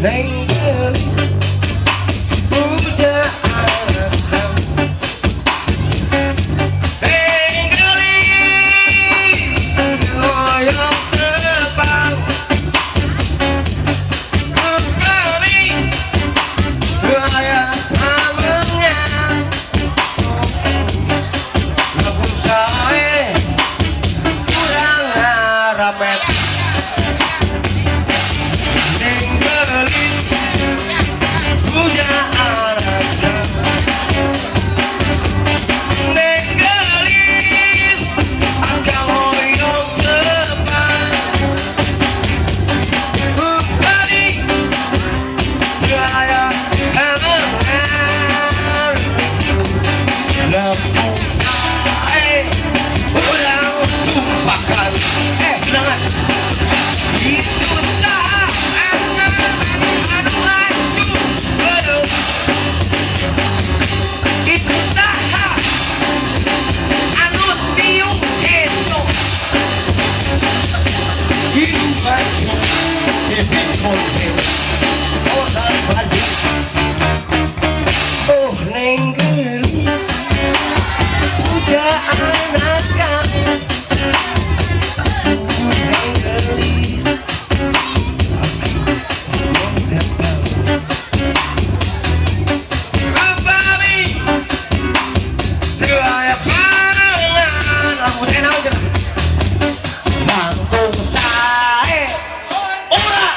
Neng gelis pujaan, neng gelis goyang terbang, kembali gaya namanya lagu saya kurang ramet. Punya anaknya nenggelis akan hoyong terbang, kembali gaya emengan lempung saya udah tumpahkan jangan itu tak oh neng gelis pujaan naskah, neng gelis kembali gaya pangan rambut enak aja langkung sae ora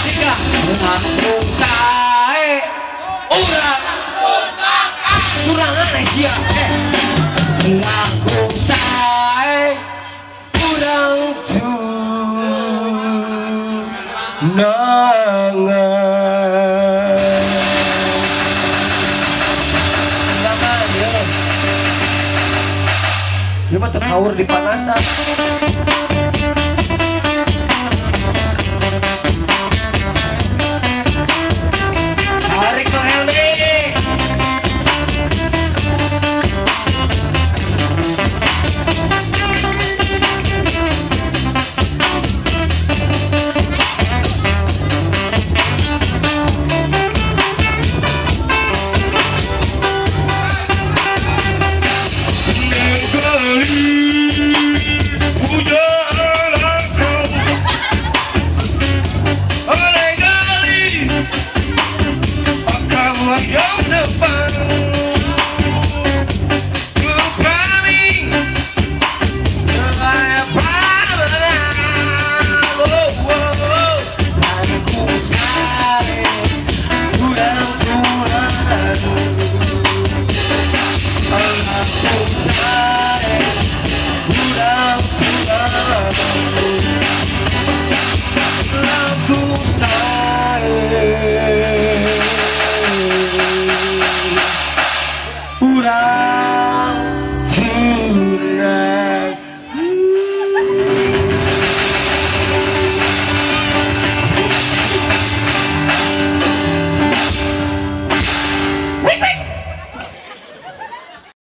tiga langkung sae ora kurang aneh dia langkung sae kurang tunangan. Dia mah terhaur di panasan.